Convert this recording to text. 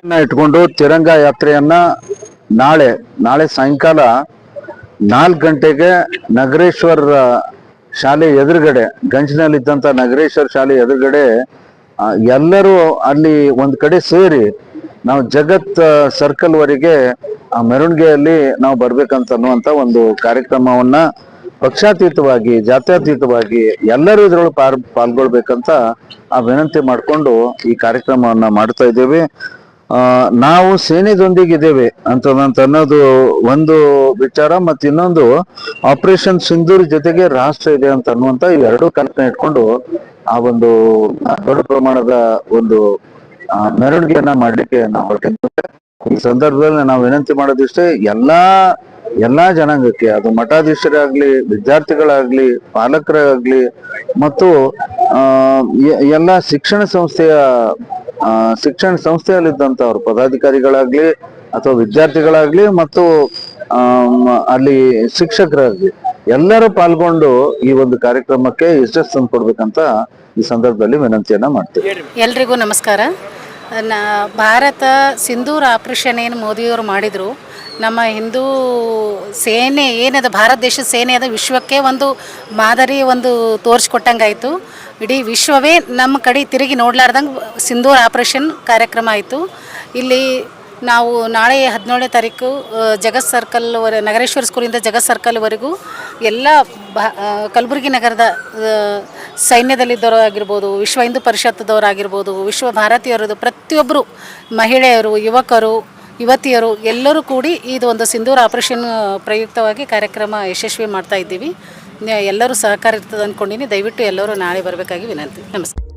ಇಟ್ಕೊಂಡು ತಿರಂಗ ಯಾತ್ರೆಯನ್ನ ನಾಳೆ ಸಾಯಂಕಾಲ 4 ಗಂಟೆಗೆ ನಗರೇಶ್ವರ ಶಾಲೆ ಎದುರುಗಡೆ, ಗಂಜಿನಲ್ಲಿದ್ದಂತ ನಗರೇಶ್ವರ ಶಾಲೆ ಎದುರುಗಡೆ ಎಲ್ಲರೂ ಅಲ್ಲಿ ಒಂದ್ ಕಡೆ ಸೇರಿ ನಾವು ಜಗತ್ ಸರ್ಕಲ್ ವರೆಗೆ ಆ ಮೆರವಣಿಗೆಯಲ್ಲಿ ನಾವು ಬರ್ಬೇಕಂತ ಅನ್ನುವಂತ ಒಂದು ಕಾರ್ಯಕ್ರಮವನ್ನ ಪಕ್ಷಾತೀತವಾಗಿ, ಜಾತ್ಯತೀತವಾಗಿ ಎಲ್ಲರೂ ಇದ್ರೊಳಗೆ ಪಾಲ್ಗೊಳ್ಬೇಕಂತ ಆ ವಿನಂತಿ ಮಾಡಿಕೊಂಡು ಈ ಕಾರ್ಯಕ್ರಮವನ್ನ ಮಾಡ್ತಾ ಇದ್ದೇವೆ. ನಾವು ಸೇನೆದೊಂದಿಗಿದ್ದೇವೆ ಅನ್ನೋದು ಒಂದು ವಿಚಾರ, ಮತ್ತು ಇನ್ನೊಂದು ಆಪರೇಷನ್ ಸಿಂಧೂರ್ ಜೊತೆಗೆ ರಾಷ್ಟ್ರ ಇದೆ ಅಂತ ಅನ್ನುವಂತ ಎರಡು ಕಲ್ಪನೆ ಇಟ್ಕೊಂಡು ಆ ಒಂದು ದೊಡ್ಡ ಪ್ರಮಾಣದ ಒಂದು ಮೆರವಣಿಗೆಯನ್ನ ಮಾಡ್ಲಿಕ್ಕೆ ನಾವು ಹೊರಟಿದ್ದೇವೆ. ಈ ಸಂದರ್ಭದಲ್ಲಿ ನಾವು ವಿನಂತಿ ಮಾಡೋದಿಷ್ಟೇ, ಎಲ್ಲಾ ಜನಾಂಗಕ್ಕೆ, ಅದು ಮಠಾಧೀಶರಾಗ್ಲಿ, ವಿದ್ಯಾರ್ಥಿಗಳಾಗ್ಲಿ, ಪಾಲಕರಾಗ್ಲಿ ಮತ್ತು ಎಲ್ಲ ಶಿಕ್ಷಣ ಸಂಸ್ಥೆಯಲ್ಲಿದ್ದಂಥವ್ರು, ಪದಾಧಿಕಾರಿಗಳಾಗ್ಲಿ ಅಥವಾ ವಿದ್ಯಾರ್ಥಿಗಳಾಗ್ಲಿ ಮತ್ತು ಅಲ್ಲಿ ಶಿಕ್ಷಕರಾಗ್ಲಿ ಎಲ್ಲರೂ ಪಾಲ್ಗೊಂಡು ಈ ಒಂದು ಕಾರ್ಯಕ್ರಮಕ್ಕೆ ಯಶಸ್ಸನ್ನು ಕೊಡ್ಬೇಕಂತ ಈ ಸಂದರ್ಭದಲ್ಲಿ ವಿನಂತಿಯನ್ನ ಮಾಡ್ತೀವಿ. ಎಲ್ರಿಗೂ ನಮಸ್ಕಾರ. ಭಾರತ ಸಿಂಧೂರ್ ಆಪರೇಷನ್ ಏನು ಮೋದಿಯವರು ಮಾಡಿದ್ರು, ನಮ್ಮ ಹಿಂದೂ ಸೇನೆ ಏನದ, ಭಾರತ ದೇಶದ ಸೇನೆ ಅದ ವಿಶ್ವಕ್ಕೆ ಒಂದು ಮಾದರಿ ಒಂದು ತೋರಿಸ್ಕೊಟ್ಟಂಗಾಯಿತು. ಇಡೀ ವಿಶ್ವವೇ ನಮ್ಮ ಕಡೆ ತಿರುಗಿ ನೋಡ್ಲಾರ್ದಂಗೆ ಸಿಂಧೂರ್ ಆಪರೇಷನ್ ಕಾರ್ಯಕ್ರಮ ಆಯಿತು. ಇಲ್ಲಿ ನಾವು ನಾಳೆ 17ನೇ ತಾರೀಕು ಜಗತ್ ಸರ್ಕಲ್ ನಗರೇಶ್ವರ ಸ್ಕೂಲಿಂದ ಜಗತ್ ಸರ್ಕಲ್ವರೆಗೂ ಎಲ್ಲ ಕಲಬುರಗಿ ನಗರದ ಸೈನ್ಯದಲ್ಲಿದ್ದವರು ಆಗಿರ್ಬೋದು, ವಿಶ್ವ ಹಿಂದೂ ಪರಿಷತ್ತದವರಾಗಿರ್ಬೋದು, ವಿಶ್ವ ಭಾರತೀಯರದು ಪ್ರತಿಯೊಬ್ಬರು, ಮಹಿಳೆಯರು, ಯುವಕರು, ಯುವತಿಯರು ಎಲ್ಲರೂ ಕೂಡಿ ಇದು ಒಂದು ಸಿಂಧೂರ್ ಆಪರೇಷನ್ ಪ್ರಯುಕ್ತವಾಗಿ ಕಾರ್ಯಕ್ರಮ ಯಶಸ್ವಿ ಮಾಡ್ತಾ ಇದ್ದೀವಿ. ಎಲ್ಲರೂ ಸಹಕಾರ ಇರ್ತದೆ ಅಂದ್ಕೊಂಡಿನಿ. ದಯವಿಟ್ಟು ಎಲ್ಲರೂ ನಾಳೆ ಬರಬೇಕಾಗಿ ವಿನಂತಿ. ನಮಸ್ಕಾರ.